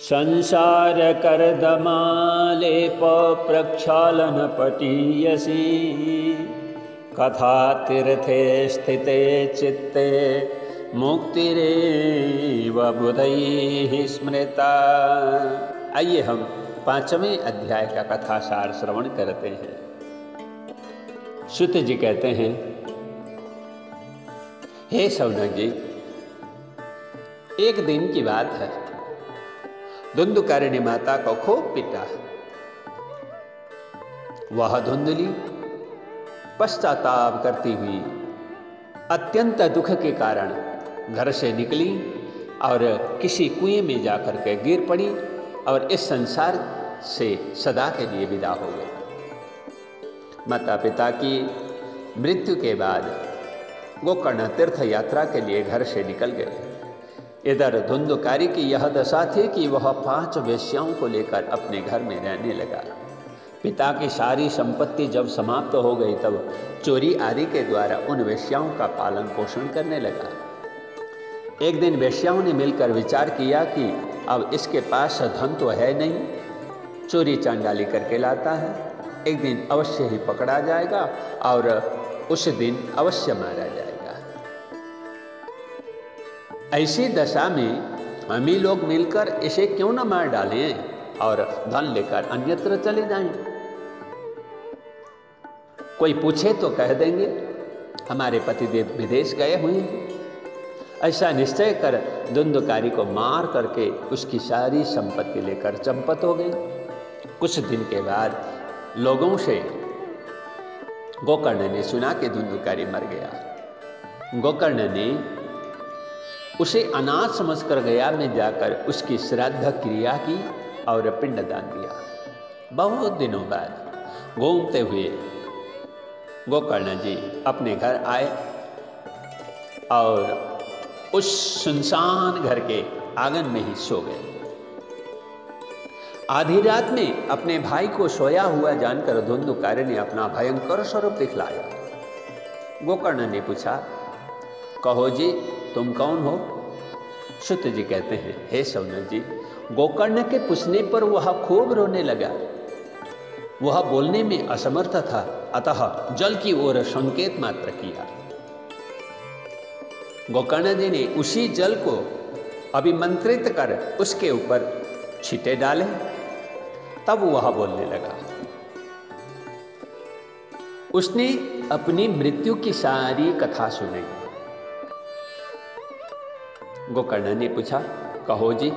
संसार कर्दमालेप प्रक्षालन पटीयसी कथा तीर्थे स्थिते चित्ते मुक्तिरेव बुधैः स्मृता। आइए हम 5वें अध्याय का कथासार श्रवण करते हैं। सूत जी कहते हैं, हे शौनक जी, एक दिन की बात है, धुंधुकारिणी माता को खूब पीटा। वह धुंधली पश्चाताप करती हुई अत्यंत दुख के कारण घर से निकली और किसी कुएं में जाकर के गिर पड़ी और इस संसार से सदा के लिए विदा हो गई। माता पिता की मृत्यु के बाद गोकर्ण तीर्थ यात्रा के लिए घर से निकल गए। इधर धुंधुकारी की यह दशा थी कि वह 5 वेश्याओं को लेकर अपने घर में रहने लगा। पिता की सारी संपत्ति जब समाप्त हो गई तब चोरी आदि के द्वारा उन वेश्याओं का पालन पोषण करने लगा। एक दिन वेश्याओं ने मिलकर विचार किया कि अब इसके पास धन तो है नहीं, चोरी चांडाली करके लाता है, एक दिन अवश्य ही पकड़ा जाएगा और उस दिन अवश्य मारा जाएगा। ऐसी दशा में हम ही लोग मिलकर इसे क्यों न मार डालें और धन लेकर अन्यत्र चले जाएं। कोई पूछे तो कह देंगे हमारे पतिदेव विदेश गए हुए हैं। ऐसा निश्चय कर धुंधुकारी को मार करके उसकी सारी संपत्ति लेकर चंपत हो गई। कुछ दिन के बाद लोगों से गोकर्ण ने सुना कि धुंधुकारी मर गया। गोकर्ण ने उसे अनाथ समझकर गया में जाकर उसकी श्राद्ध क्रिया की और पिंडदान दिया। बहुत दिनों बाद घूमते हुए गोकर्ण जी अपने घर आए और उस सुनसान घर के आंगन में ही सो गए। आधी रात में अपने भाई को सोया हुआ जानकर धुंधुकारी ने अपना भयंकर स्वरूप दिखलाया। गोकर्ण ने पूछा, कहो जी, तुम कौन हो? सूत जी कहते हैं, हे शौनक जी, गोकर्ण के पूछने पर वह खूब रोने लगा। वह बोलने में असमर्थ था, अतः जल की ओर संकेत मात्र किया। गोकर्ण जी ने उसी जल को अभिमंत्रित कर उसके ऊपर छींटे डाले, तब वह बोलने लगा। उसने अपनी मृत्यु की सारी कथा सुनाई। गोकर्ण ने पूछा, कहो जी,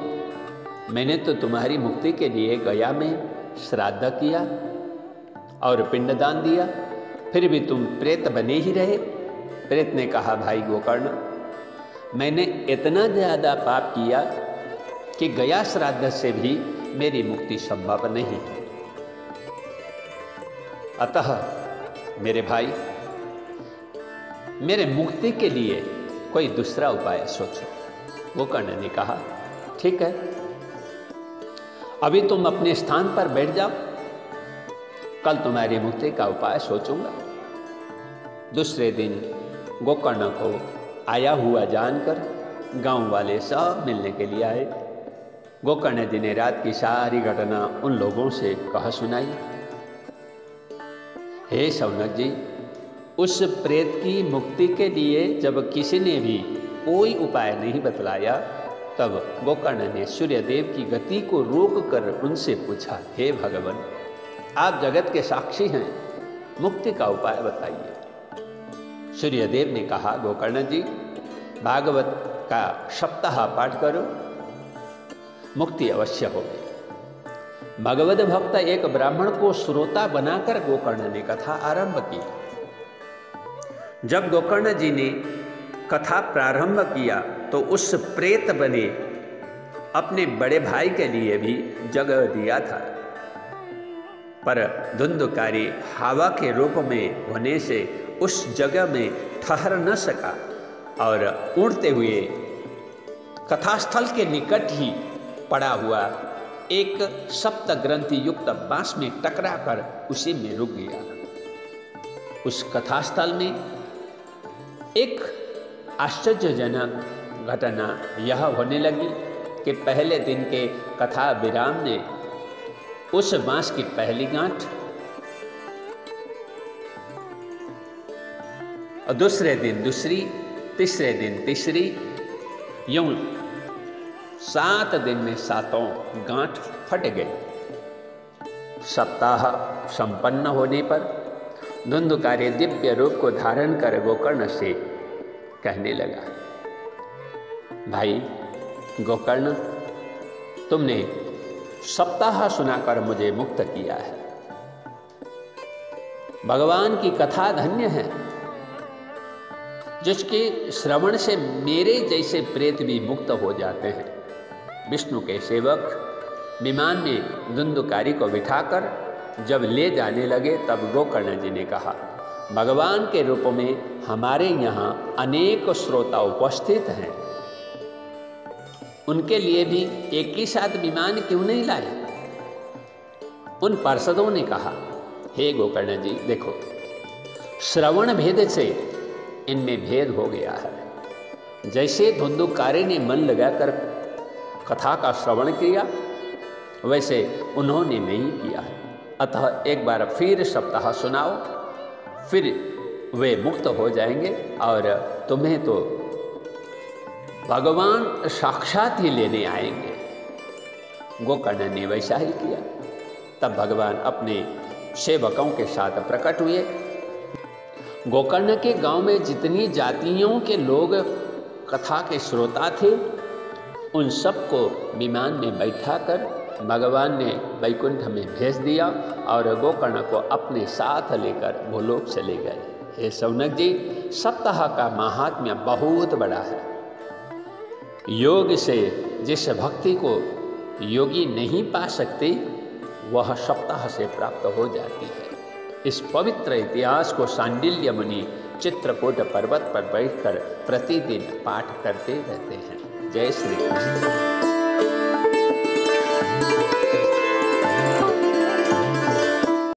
मैंने तो तुम्हारी मुक्ति के लिए गया में श्राद्ध किया और पिंडदान दिया, फिर भी तुम प्रेत बने ही रहे। प्रेत ने कहा, भाई गोकर्ण, मैंने इतना ज़्यादा पाप किया कि गया श्राद्ध से भी मेरी मुक्ति संभव नहीं है। अतः मेरे भाई, मेरे मुक्ति के लिए कोई दूसरा उपाय सोचो। गोकर्ण ने कहा, ठीक है, अभी तुम अपने स्थान पर बैठ जाओ, कल तुम्हारी मुक्ति का उपाय सोचूंगा। दूसरे दिन गोकर्ण को आया हुआ जानकर गांव वाले सब मिलने के लिए आए। गोकर्ण जी ने रात की सारी घटना उन लोगों से कह सुनाई। हे शौनक जी, उस प्रेत की मुक्ति के लिए जब किसी ने भी कोई उपाय नहीं बतलाया, तब गोकर्ण ने सूर्यदेव की गति को रोक कर उनसे पूछा, हे भगवान, आप जगत के साक्षी हैं, मुक्ति का उपाय बताइए। सूर्यदेव ने कहा, गोकर्ण जी, भागवत का सप्ताह पाठ करो, मुक्ति अवश्य होगी। भगवत भक्त एक ब्राह्मण को श्रोता बनाकर गोकर्ण ने कथा आरंभ की। जब गोकर्ण जी ने कथा प्रारंभ किया तो उस प्रेत बने अपने बड़े भाई के लिए भी जगह दिया था, पर धुंधुकारी हवा के रूप में होने से उस जगह में ठहर न सका और उड़ते हुए कथास्थल के निकट ही पड़ा हुआ एक सप्त ग्रंथि युक्त बांस में टकरा कर उसी में रुक गया। उस कथास्थल में एक आश्चर्यजनक घटना यह होने लगी कि पहले दिन के कथा विराम ने उस बांस की पहली गांठ और दूसरे दिन दूसरी, तीसरे दिन तीसरी, यूं 7 दिन में 7 गांठ फट गई। सप्ताह संपन्न होने पर धुंधुकारी दिव्य रूप को धारण कर गोकर्ण से कहने लगा, भाई गोकर्ण, तुमने सप्ताह सुनाकर मुझे मुक्त किया है। भगवान की कथा धन्य है, जिसके श्रवण से मेरे जैसे प्रेत भी मुक्त हो जाते हैं। विष्णु के सेवक विमान में धुंधुकारी को बिठाकर जब ले जाने लगे तब गोकर्ण जी ने कहा, भगवान के रूप में हमारे यहाँ अनेक श्रोता उपस्थित हैं, उनके लिए भी एक ही साथ विमान क्यों नहीं लाए? उन पार्षदों ने कहा, हे गोकर्ण जी, देखो, श्रवण भेद से इनमें भेद हो गया है। जैसे धुंधुकारी ने मन लगाकर कथा का श्रवण किया, वैसे उन्होंने नहीं किया है। अतः एक बार फिर सप्ताह सुनाओ, फिर वे मुक्त हो जाएंगे और तुम्हें तो भगवान साक्षात ही लेने आएंगे। गोकर्ण ने वैसा ही किया। तब भगवान अपने सेवकों के साथ प्रकट हुए। गोकर्ण के गांव में जितनी जातियों के लोग कथा के श्रोता थे, उन सबको विमान में बैठाकर भगवान ने वैकुंठ में भेज दिया और गोकर्ण को अपने साथ लेकर भूलोक चले गए। हे शौनक जी, सप्ताह का महात्म्य बहुत बड़ा है। योग से जिस भक्ति को योगी नहीं पा सकते, वह सप्ताह से प्राप्त हो जाती है। इस पवित्र इतिहास को सांडिल्य मुनि चित्रकूट पर्वत पर बैठकर प्रतिदिन पाठ करते रहते हैं। जय श्री कृष्ण।